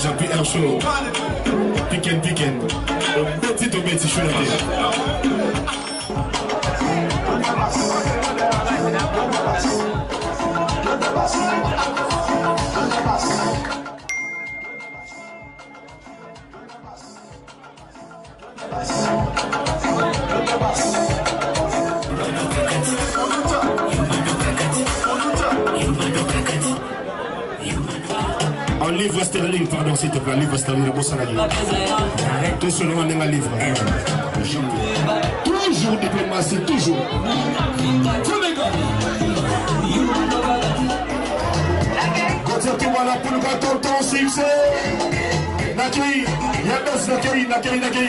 Jean-Pierre Show, Piquen, petit chou un livre sterling, pardon s'il te plaît, livre sterling, le beau salarié. Tout ce nom est un livre. Toujours diplomatie, toujours. Quand tu vas là pour le bâton, ton succès. Naki, Yados, Naki.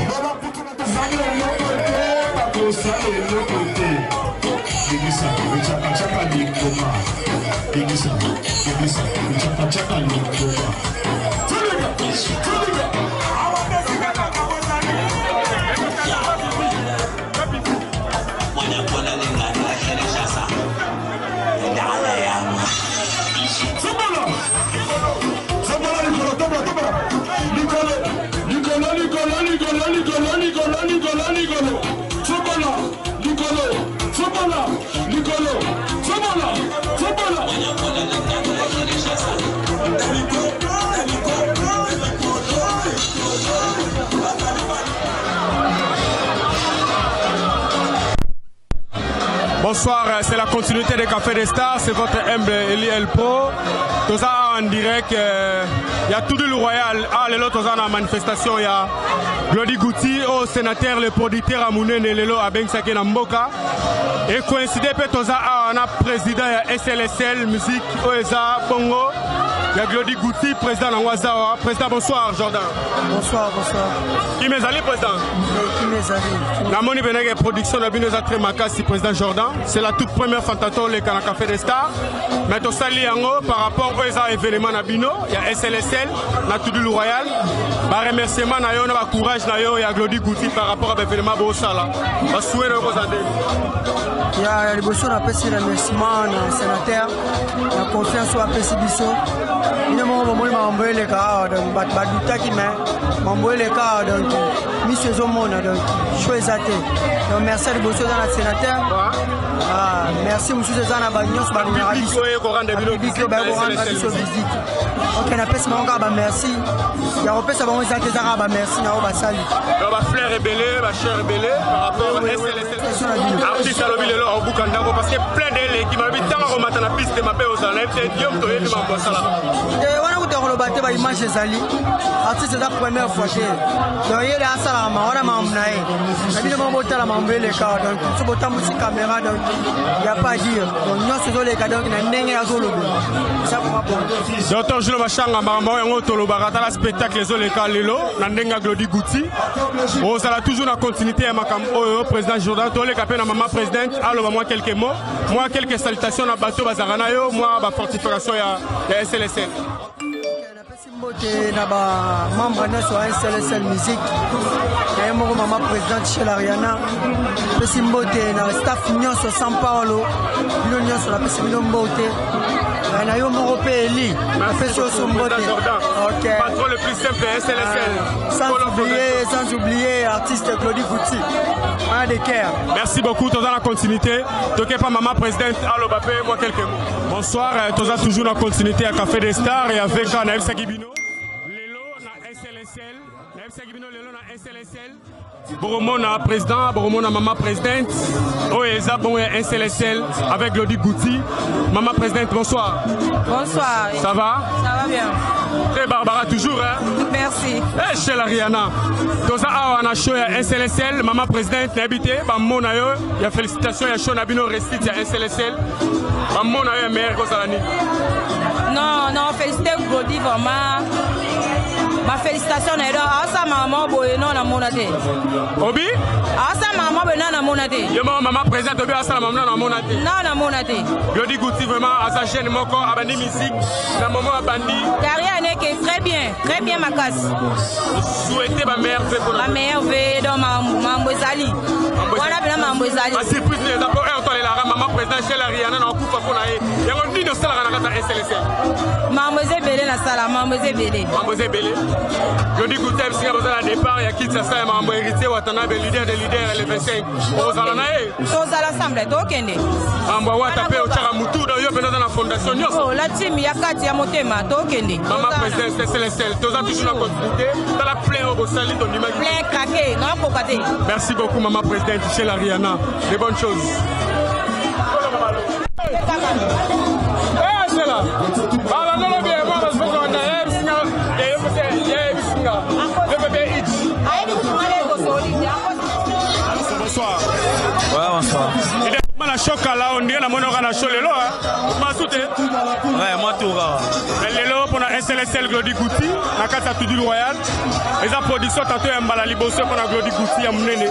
Voilà pour tout le Bonsoir, c'est la continuité des Cafés des Stars, c'est votre humble Eli El Pro. Tout ça en direct, il y a tout le Royal. Ah, les autres, dans la manifestation, il y a Glody Gouti, au sénateur, le producteur Amoune Nelelo à Bengsake Namboka. Et coïncidé, on a président SLSL, musique, OESA, Bongo. Il y a Glody Gouti, président Nangwazawa. Président, bonsoir, Jordan. Bonsoir. Qui m'est allé, président? Qui m'est allé? La monnaie benega production de Binoza Tremakasi, président Jordan. C'est la toute première fantato, le Café des Stars. Mais au Sali Yango, par rapport aux événements à Bino, il y a SLSL, la Toudoulou Royal. Par remerciement, il y a courage, il y a Glody Gouti par rapport à l'événement à Bossala. Il y a les bossons à passer remerciements au sénateur, la confiance au APC. Il y a envoyé les cas, donc envoyé les cas, donc Monsieur Zomona, donc choisi. Donc merci à les bossons dans le sénateur. Merci Monsieur Zana Bagnos, ok, on appelle ce moment merci. Il y a repéré ça va vous aider à merci na ba salut. Ba frère rebellé, ba cher rebellé par rapport à SLSL. Artiste à l'obile là au Bukanda parce que plein de qui m'a dit tant on m'a na piste m'a paix aux enlèves et Diom to yeli m'a bossa là. Et wana ku to lo batte ba image zali. Artiste la première fois que donc il est à ça ma wana ma mnae. Na bino mo botala ma mbele ka donc so botam musique caméra donc il y a pas à dire. Donc nous ce les cas donc na ndenge ya zolo. Ça pour moi. Docteur Jules Machanga Maramba yango to lo barata la spectacle les oleka lelo na ndenga Glody Gouti. On sera toujours dans la continuité à Makambo président Jordan to le capé na maman présidente. Alors moi quelques mots, moi quelques salutations à bateau bazarana yo, moi ba fortification ya SLSL. Mbote na ba membre na so SLSL musique. Et mon maman présidente chez l'Ariana. Pesi mbote na staff nyonso São Paulo. Bino nyonso la pesi bino mbote. Na yo mon repé Eli. Na pesi so mbote. OK. Patron le plus simple SLSL. Sans oublier artiste Glody Gouti. Un des cœurs. Merci beaucoup dans la continuité. Toké pas maman présidente Allo Bapé moi quelques mots. Bonsoir, toza toujours dans la continuité à Café des Stars et avec Naïf Sagibino. Boromo na président, Boromo na maman présidente, OESA bon SLSL avec Glody Gouti. Maman présidente, bonsoir. Bonsoir. Ça va? Ça va bien. Très Barbara toujours hein. Merci. Eh chez la Rihanna. Toza awa na show ya SLSL, maman présidente n'habité ba mona yo, ya félicitations ya show na bino récite ya SLSL. Ba mona yo meilleur que ça ni. Non, félicité Godi vraiment. Ma félicitation est là. Asa maman boye non na monate. Obi? Asa maman boye non na monate. Yo maman présidente Obi asa maman na monate. Non na monate. Glody Gouti vraiment à sa chaîne moko abandi musique na moment abandi. Carrière n'est que très bien ma casse. Souhaiter ma meilleure fée pour la meilleure fée dans Mambozali. Voilà bien Mambozali. Ma surprise n'est d'abord un temps la maman présidente chez la Rihanna na coupe pour naé. Ya on dit de ça la na kata SLSL. Mambozé belé na sala Mambozé belé. Mambozé belé. Glody Gouti a besoin d'un départ ya quitte ça mambo héritier Watanabe leader des leaders les 25. Ozala naé. Ozala semble tokende. Mambo wa tapé au chara mutu dans yo pendant la fondation nyos. Oh la team ya kati ya motema tokende. Maman présidente SLSL. Toza toujours la continuité. Dans la plein au Bosali ton image. Plein craqué, non pokaté. Merci beaucoup maman présidente chez la Rihanna. Des bonnes choses. Eh c'est là. Ah non non bien moi parce que on a singa et yo c'est singa. Je veux bien it. Bonsoir. Ouais bonsoir. La choc là on dirait la monora na show lelo hein. Ma souté. Ouais moi tout gars. Lelo pour la SLSL Glody Gouti na kata Tudulu Royal. Les production tato ya mbala liboso pour la Glody Gouti ya munene.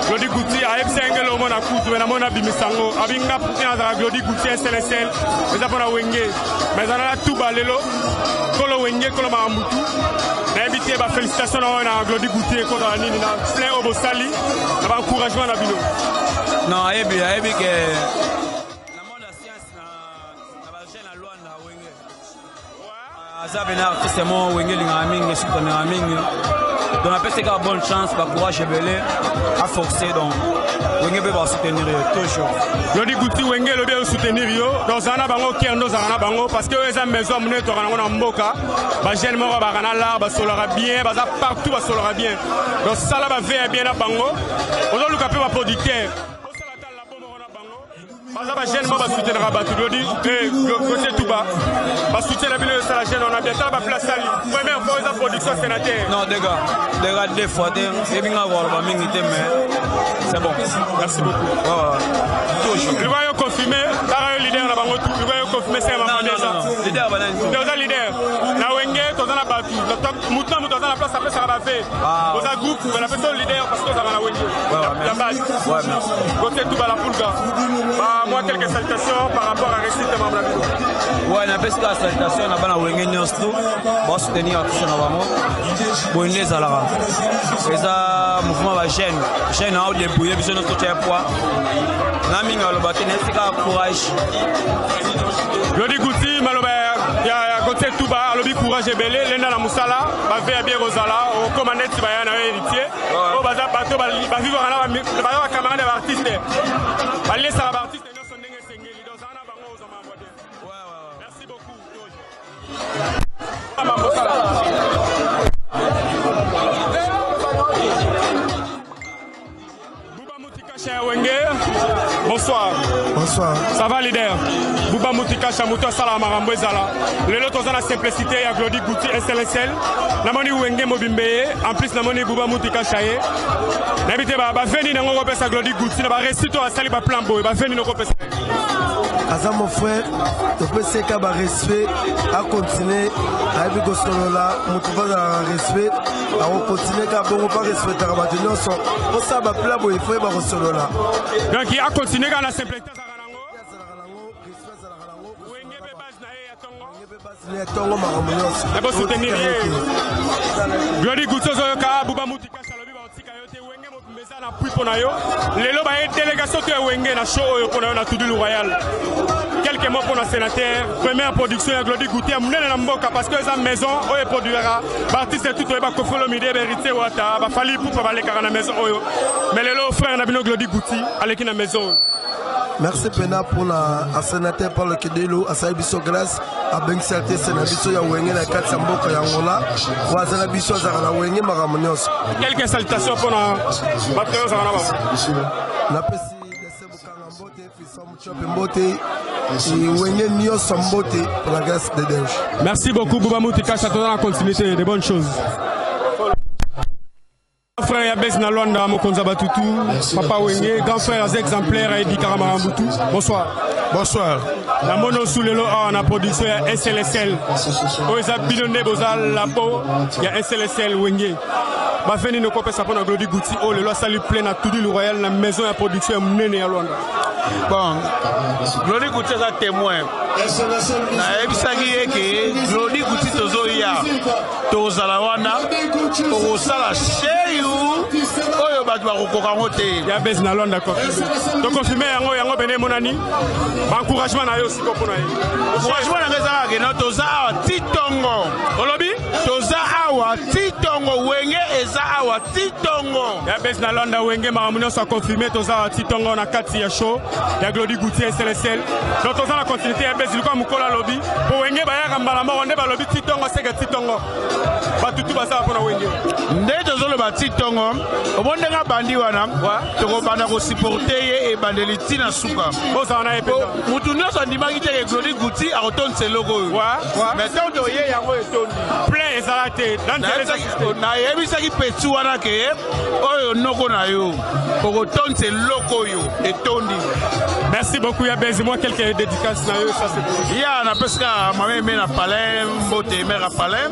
Glody Gouti a ebsengelo au mona kutu na mona bimisango abinga putina za Glody Gouti SLSL eza pour na wenge mais za na tuba lelo kolo wenge kolo mamutu na ebité ba félicitations na Glody Gouti ko na nini na plein au Bosali na ba encouragement na bino. Non ebi que la monde la science na ba jeune la loi na wenge. Aza bena artiste mo wenge linga mingi soutenir mingi. Donc on appelle ça bonne chance, ba courage belé à forcer donc wenge be ba soutenir toujours. Glody Gouti wenge lo be soutenir yo dans ana bango kendo za ana bango parce que eza maison mune to kana na mboka ba jeune mo ba kana la ba solera bien ba za partout ba solera bien. Donc ça là ba fait bien na bango. Ozo luka pe ba producteur. Bazaba jeune ma ba soutenir Rabatu Glody côté tout bas ba soutenir bien ça la jeune on a bien ça ba place ali première fois la production sénateur non des gars des fois et bien avoir ba mingi mais c'est bon merci beaucoup toujours il va y confirmer par leader na bango tout il va y confirmer c'est ma non leader ba nani toza leader na wenge toza na batu mutu mutu toza na place après ça va faire toza groupe on appelle ça leader parce que ça va na wenge la base ouais merci côté tout bas la pulga moi quelques salutations par rapport à récit de Mamla. Ouais, na pesca salutation na bana wenge nyosto ba soutenir tout na bango bonne zalara eza mouvement ba jeune a débrouiller biso notre poids na minga lo bakene sika courage Glody Gouti maloba ya côté tout bas lobi courage belé lenda na musala ba ve bien rozala au commandant ba na héritier o baza bato ba vivre na ba camarade d'artiste ba laisser la artiste. Merci beaucoup. Bouba Moutika Wenge, bonsoir. Bonsoir. Ça va leader? Bouba Moutika Chamuto Salam Marambouezala. Le lot dans la simplicité à Glody Gouti SLSL. Namoni Wenge Mobimbe, en plus Namoni Bouba Moutika Chaye. N'habitez pas, venez dans le repère à Glody Gouti, n'a pas récité à Sali Plambo, venez dans le repère. Aza mon frère, tu peux se faire respect, à continuer, à être là, mon à respect, à continuer, à bon pas respecter à battre non son, pour ça va plat il faut être au là. Donc il a continué dans la simplicité. Glody Gouti Zoyoka, Bouba Moutika Chalobi Baotika Yote Wenge Mopumeza na pui pona yo. Lelo ba délégation te Wenge na show yo pona yo na Tudulu Royal. Quelques mots pour la sénateur. Première production ya Glody Gouti a mouné na mboka parce que sa maison oyo produira. Artiste tout ba kofolo mide berité wata ba fali pour ba lekara na maison oyo. Mais lelo frère na bino Glody Gouti aleki na maison. Merci Pena pour la sénateur par le Kedelo, à Saïbiso Grâce, à Benxiaté, Sénabiso Yawenge, la 4 Mboka Yangola, ou à Zanabiso Zaranawenge, Maramonios. Quelques salutations pour la Mathéo Zaranaba. La Pessi de Seboukangambote, Fissom pour la grâce de Dieu. Merci beaucoup Bouba Moutika, ça te donne la continuité, des bonnes choses. Grand frère Yabes Nalwanda Mokonza Batutu, Papa Wenge, grand frère exemplaire Aïdi Karamarambutu. Bonsoir. Bonsoir. La mono sous le lot en a production il y a SLSL. Oeza Binone Bozal Lapo, il y a SLSL Wenge. Bafeni no kopesa pona Glody Gouti, oh le loi salut plein à tout le royal la maison à production Mnene à Luanda. Bon, Glody Gouti est un témoin. Na ebisaki eke Glody Gouti tozoya tozala wana tokosala sheyu oyo bato bakokoka ngo te ya bes na Luanda ko to confirmer yango bene monani ba encouragement na yo siko pona ye encouragement na ngeza ke no toza awa titongo olobi toza awa titongo Wenge eza awa titongo ya bes na Luanda Wenge maramuno sa confirmer toza awa titongo na kati ya show ya Glody Gouti SLSL donc toza la continuité ya bes liko mukola lobby po Wenge ba ya mbala mo nde ba lobby titongo seke titongo ba tutu ba sa pona Wenge nde tozolo ba titongo obonde nga bandi wana toko bana ko supporter ye e bandeli tina suka boza na epe mutu nyonso ndimaki te ke Glody Gouti akotonse logo mais tant to ye yango etondi plein ezalate na yebisaki petu wana ke oyo noko na yo okotonse logo yo etondi. Merci beaucoup Yabez, moi quelques dédicaces na yo ça c'est ya na pesika mame me na palais mbote mère à palais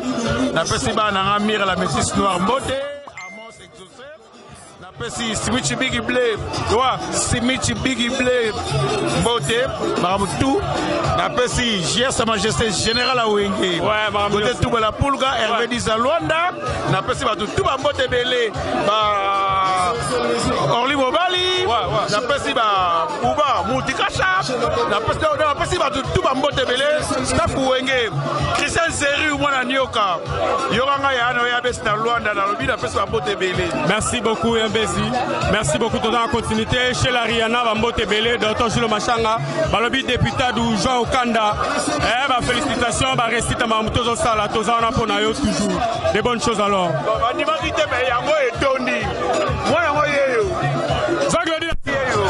na pesi ba na mire la métisse noire mbote Amos exaucé na pesi Simichi Big Blé toi Simichi Big Blé mbote maramutu na pesi JR Sa Majesté Général Awenge mbote tout la pulga Hervé Diza Luanda na pesi ba tout ba mbote belé ba Orly Mobali na pesi ba Bouba Moutikasha na pesi ba tout ba mbote belé staff Wenge Christian Zeru mwana nyoka yoranga ya no ya bes na Luanda na lobi na pesi ba mbote belé. Merci beaucoup Yabezi, merci beaucoup dans la continuité chez la Rihanna ba mbote belé Dr Jules Machanga ba lobi député du Jean Okanda ba félicitations ba récite ma mutozo sala toza na pona yo toujours des bonnes choses alors ba ndima kite be yango etondi mwana ngo yeyo Glody yeyo.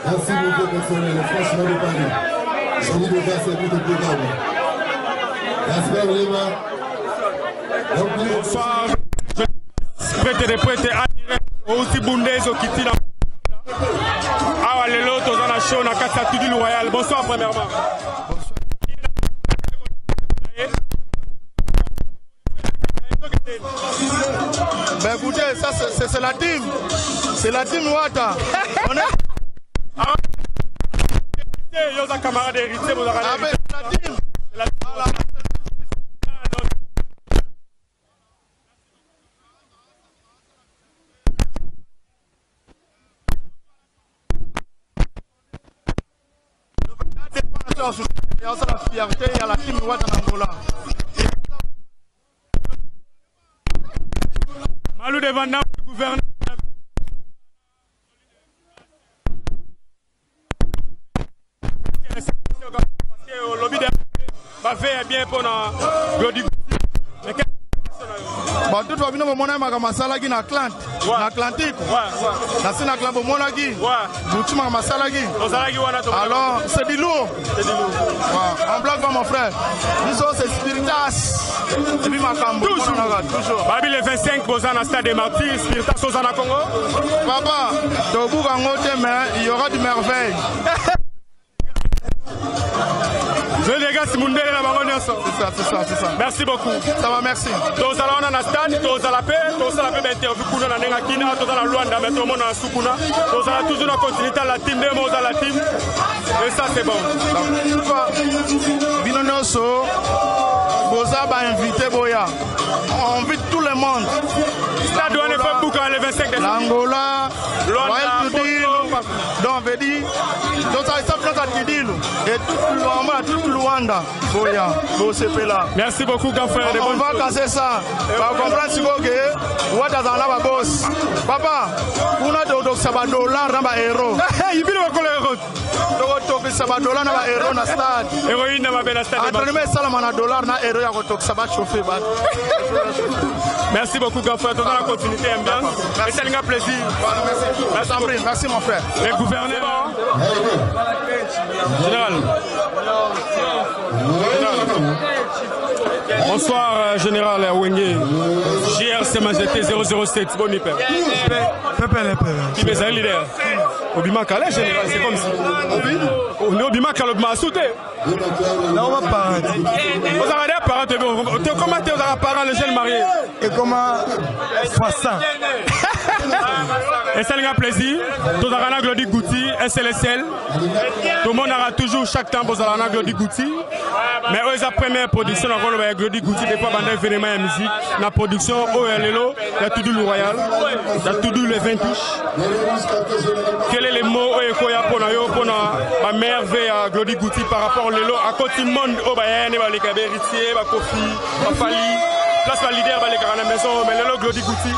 Merci beaucoup personnel, franchement de Paris. Je vous remercie pour le programme. J'espère vraiment. Bonsoir. Prêtez des prêtres aussi Bundezo qui tire. Ah les lots dans la show na kati du royal. Bonsoir premièrement. Ben écoutez, ça c'est la team. C'est la team Wata. On est Yosa camarade héritier, vous avez la team. fierté à la team Wata Angola. Malou de Vandam, gouverneur. Le lobby de va faire bien pour nous. Bon, tout va bien, mon ami, masala gi na Atlantique. Na Atlantique. Na sina club mona gi. Boutima masala gi. Alors, c'est du lourd. En blague mon frère. Nous sommes c'est Spiritas. Et puis ma cambo. Toujours. Babi le 25 Bozana Stade des Martyrs, Spiritas Ozana Congo. Papa, Tobu Gangote, mais il y aura du merveille. C'est ça. Merci beaucoup. Ça va, merci. Tous allons dans la stade, tous à la paix, tous à la paix, interview pour nous dans la Kina, tous à la Luanda, mais tout le monde en Sukuna. Tous allons toujours dans continuité à la team, deux mots à la team. Et ça, c'est bon. Binonoso, Boza va inviter Boya. On invite tout le monde. Stade Douane et Fabouka, le 25 décembre. L'Angola, Luanda, donc veut dire, donc ça et tout Luanda, Boya, Bosepela. Merci beaucoup, Gaffer. On va casser ça. On va comprendre si vous what dans la boss. Papa, on a de $7 dans ma héros. Il vient de coller héros. Donc $7 dans ma héros na stade. Héroïne dans ma belle stade. Entraînement $1 na héros ya ko ça va chauffer. Merci beaucoup, Gaffer. Tout dans la continuité, ambiance. Et c'est un plaisir. Merci mon frère. Le gouverneur. Général. Bonsoir, Général Wenge. JRC Majesté 007. Bon, Nipper. Qui est un leader. Obima Kalé, Général, c'est comme si. On est Obima Kalé, on m'a sauté. Non, on va parler. Vous avez des parents, comment tu as parents, les jeunes mariés? Et comment ça? Et c'est un plaisir. Tout le monde a Glody Gouti, SLSL. Tout le monde aura toujours chaque temps pour avoir Glody Gouti. Mais eux, la première production, on a Glody Gouti, des fois, pendant l'événement de musique. La production, OLLO, il y a tout le Royal, il y a tout le 20 touches. Quel est le mot pour la merveille à Glody Gouti par rapport au Lelo? À côté du monde, les Kabéritiers, les Kofi, les Fali, place le leader, les Karana Maison, mais Lelo Glody Gouti.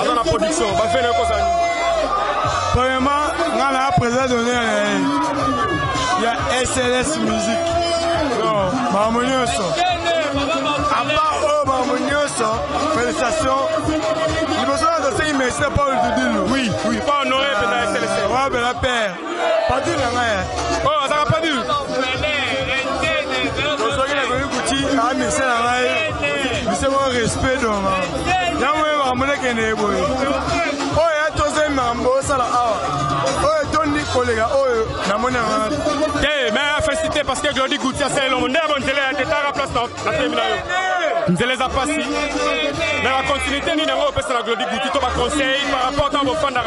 Dans la production, on va faire un cosa. Premièrement, on a président donné il y a SLS Musique. Harmonioso. À part Harmonioso, félicitations. Il me semble que c'est immense, Paul Doudilou. Oui, pas honoré de la SLS. Ouais, mais la paire. Pas du tout. Oh, ça va pas du tout. C'est mon respect donc. Il y a un boy. Oh, il y a tous les membres, ça là. Oh, Tony collègue, oh, na mon mais félicité parce que Glody Gouti a fait le monde. On dirait que tu as la place dans la terminale. Nous les a passés. Mais la continuité, nous avons fait la Glody Gouti. Tu vas conseiller par rapport à vos fans dans la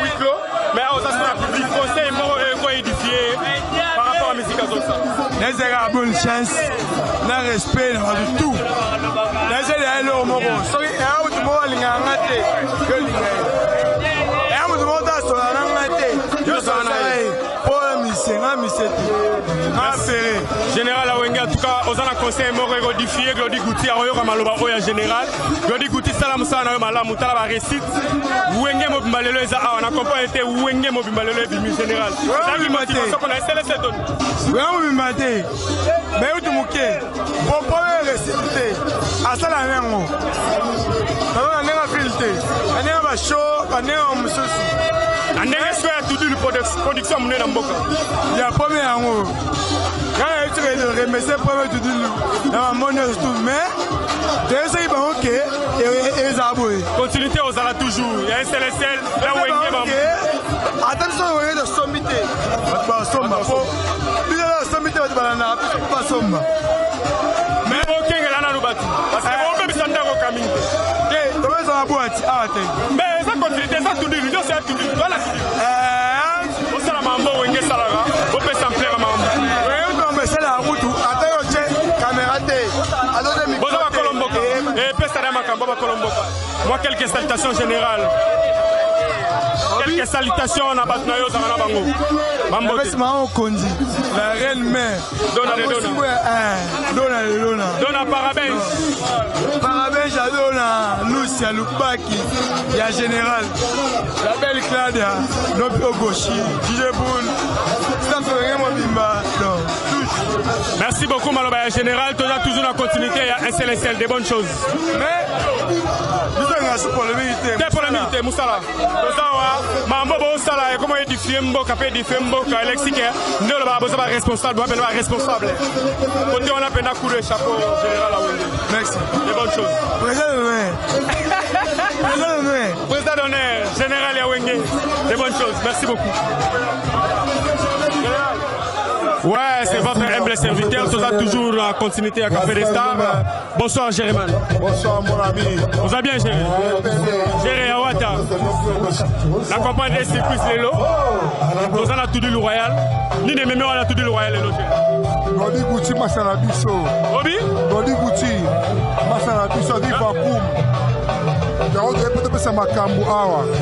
huis clos. Mais aux assureurs publics, conseil, moi, édifié par rapport à la musique à Zonsa. Nous avons bonne chance. Nous avons respect dans tout. Nous avons le mot. Sorry, il y a un mot à l'ingangate. Il y a un mot à l'ingangate. Je Général Awenga, en tout cas, aux ans conseil mort codifié, Glody Gouti a eu Maloba Oya général. Glody Gouti Salam Sana Malam Moutala récite. Wenge Mobimalelo et Zaha, on a compris été Wenge Mobimalelo et Bimi général. C'est une motivation qu'on a essayé de se donner. Oui, on m'a dit. Mais où tu m'ouquais? Bon, premier récité. À ça, la même mot. On a filtré. On a chaud, on a un souci. On a fait tout le production menée dans Boka. Il y a premier en haut. Quand il y a eu remercier premier tout le dans la monnaie tout, mais dès que ok et ça aboué. Continuité aux ala toujours. Il y a un CLSL, là où il y a attention au de sommité. Pas somma. Il y a sommité de banana, pas somma. Mais ok, il y a là nous battu. Parce que on peut s'entendre au camin. Ok, comment ça va boîte? Ah, mais ça continuité, ça tout dit, c'est tout dit. Voilà. On s'en a mambo ou une salara. On peut s'en plaire à mambo. Oui, non, mais c'est la route. Attends, caméra T. Bonjour à Colomboka. Et Pestada Makamba Colomboka. Moi, quelques salutations générales. quelques salutations à Batnayo Zamanabango. Mambote. La reine mère. Dona Parabéns. Parabéns à Dona Lucia Lupaki. Il y a Général. La belle Claudia. Nopio Goshi. Djeboun. Merci beaucoup Maloba Général. Tu as toujours la continuité. Il y a un SLSL, des bonnes choses. Mais pour le militaire. Pour le militaire, Moussala. Mambo Sala, comment il dit Fiembo, Capé dit Fiembo, Alexis, ne le va pas responsable, doit être responsable. Côté on a peine à couler chapeau général à Wende. Merci. Des bonnes choses. Président d'honneur, général à Wende. Des bonnes choses. Merci beaucoup. Ouais, c'est votre humble serviteur, tout ça toujours en continuité à Café des Stars. Bonsoir Jérémy. Bonsoir mon ami. Vous allez bien Jérémy? Jérémy Awata. La compagnie des circuits Lélo. Nous avons tout dit le Royal. Ni des mémoires on a tout dit le Royal Lélo. Godi Gouti Masanabiso. Obi? Godi Gouti Masanabiso di Vapoum.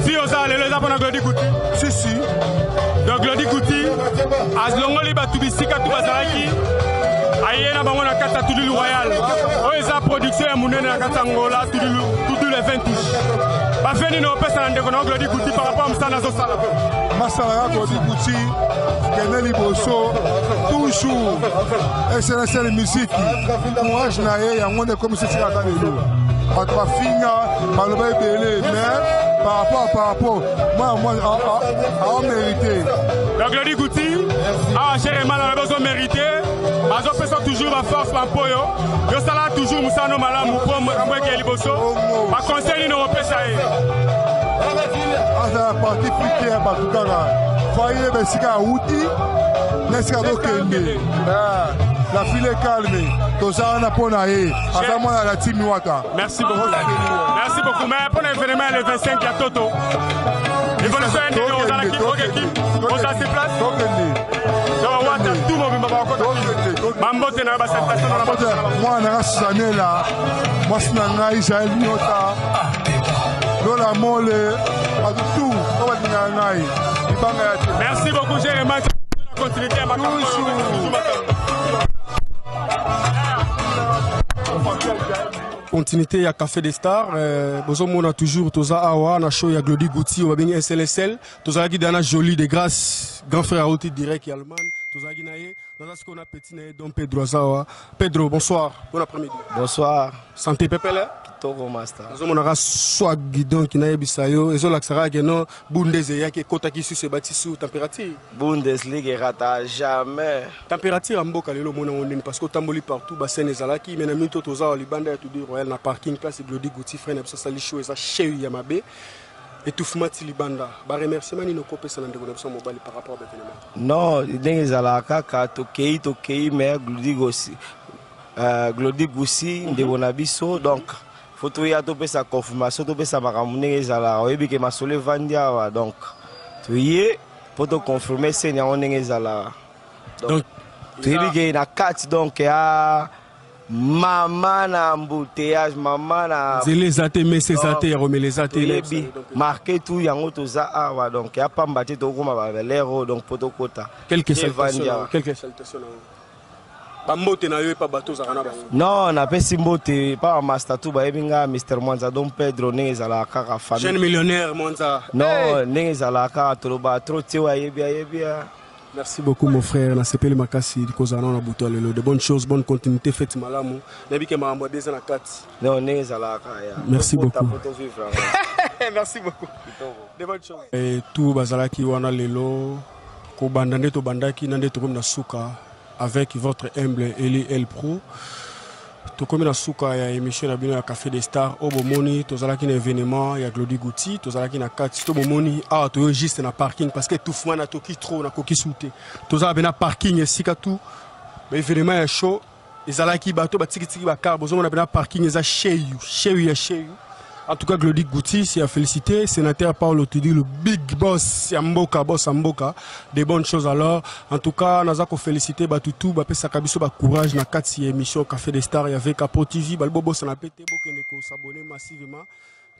Si on a les gens pour Glody Gouti. Si. Donc Glody Gouti, as longoli batubisika tubazalaki. Ayena bango na kata tudulu royal. Oeza production ya munene na kata Angola tudulu les 20 touches. Ba feni no pesa ndeko na Glody Gouti par rapport à msana zo sala. Masala Glody Gouti, Keneli Bosso, toujours SNSL musique. Courage na ye yango ne comme c'est ça dans le lot. Atrafinga, Maloba Belé, mais par rapport, moi, à mérité. Donc, Glody Gouti, Jérémy, on a besoin de mériter. Azo pesa toujours ma force, ma poyo. Yo sala toujours Moussano Malamu, pour moi, Keliboso. Ma conseil, nous repêche à la partie piquée à Batoukara. Voyez, Bessika Outi, Nesika Dokende. La file est calme. Merci beaucoup. Merci beaucoup. Mais pour l'événement, le 25, il y a Toto. Il faut le faire on a l'équipe, on a ses places. Donc, on va tout le monde. Mambote na basatation na mambote. Moi, on a Sanela. Moi, c'est un Israël Nyota. Lola Mole. Tout. Merci beaucoup, Jérémy. Continuité à ma continuité à Café des Stars. On a toujours Toza Awa, on a show à Glody Gouti, on a bien SLSL. Toza Guidana Jolie de grâce, grand frère Aouti direct et allemand. Toza Guinaye, dans ce qu'on a petit Don Pedro Zawa. Pedro, bonsoir, bon après-midi. Bonsoir. Santé Pepele. Togo Master. On a soit guidon qui n'a bisayo, et on a que non Bundesliga qui kota qui se bâtit sous température. Bundesliga rata jamais. Température en boka le mona on parce que tamboli partout bassin les alaki mais na mito toza au Libanda tout dire royal na parking place Glody Gouti frère na sali show eza chez Yamabe étouffement Libanda. Ba remerciement ni no kopesa na ndeko na mobile par rapport à l'événement. Non, les alaka ka tokei mais Glody Gouti ndeko na biso donc photo ya to pesa confirmation to pesa makamune ezala oyebi ke masole vandia donc tuye photo confirmer c'est na onenge ezala donc tuyebi ke na 4 donc ya maman na embouteillage maman na zele zate mais c'est zate ya remet les zate marqué tout yango to za awa donc ya pamba te to koma ba lero donc photo kota quelques salutations non, na pesi mbote pas master tout ba ebinga Mr Mwanza Don Pedro nezala kaka famille. Jeune millionnaire Mwanza. Non, nezala kaka toloba trop tiwa yebia. Merci beaucoup mon frère, na sepeli makasi kozana na buto lelo de bonnes choses, bonne continuité fête malamu. Nabi ke mambo des na 4. Non, nezala kaka ya. Merci beaucoup. Merci beaucoup. De bonnes choses. Et tout bazalaki wana lelo ko bandane to bandaki nande to comme na suka. Avec votre humble Eli El Pro. Tout comme la souka ya émission na bino ya Café des Stars au bomoni tozalaki na événement ya Glody Gouti tozalaki na 4 to bomoni ah to juste na parking parce que tout fuma na toki trop na koki souté tozala na parking esika tout mais événement ya show ezalaki bato batiki ba car bozomo na parking eza chez you. En tout cas, Glody Gouti, c'est à féliciter. Sénateur Paolo Tudi, le big boss, boss Amboka. Des bonnes choses alors. En tout cas, nous avons félicité Batoutou, Bapé Sakabiso, courage dans 4 émissions Café des Stars. Il y avait Capo TV, Balbobo, ça n'a pété, beaucoup de s'abonner massivement.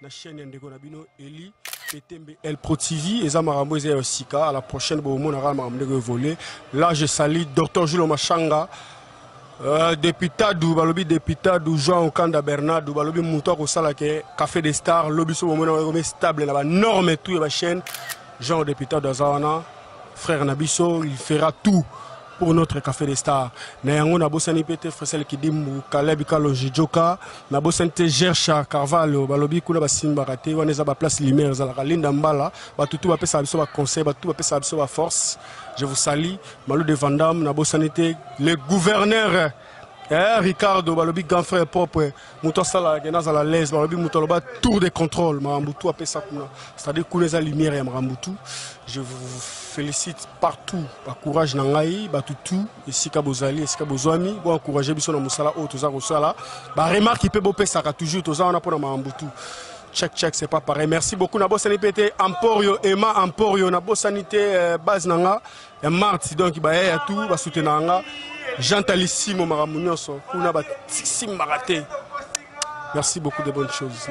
na chaîne Ndeko Nabino Eli Petembe El Pro TV et ça marambo ezaya sika à la prochaine bon mon ara marambo volé. Là je salue Dr Jules Machanga député du balobi député du Jean Okanda Bernard du balobi muto ko sala ke Café des Stars lobi so moment na stable na ba norme tout ba chaîne Jean député d'Azana frère Nabiso il fera tout pour notre Café des Stars. Nayango na bosani pete frère qui dimbu Caleb Kalonji Joka na bosante Gercha Carvalho balobi kuna basimba raté wana za ba place Limer za la linda mbala ba tutu ba pesa biso ba conseil ba tutu ba pesa biso ba force. Je vous salue Malou de Vandam na bosanité le gouverneur Ricardo balobi grand frère propre muto sala gena za la l'aise balobi muto loba tour de contrôle marambutu a pesa kuna c'est-à-dire kuna za lumière ya marambutu. Je vous félicite partout ba courage na ngai ba tutu esika bozali esika bozwami bon encourager biso na musala o toza ko sala ba remarque peut bo pesa ka toujours toza on a pour na marambutu. Check, c'est pas pareil. Merci beaucoup. Nabo sanité Emporio, Emma Emporio, Nabo sanité base nanga. Et Marti donc il y a tout, va soutenir nanga. Jean Talissimo Maramunioso, kuna ba tixi maraté. Merci beaucoup de bonnes choses.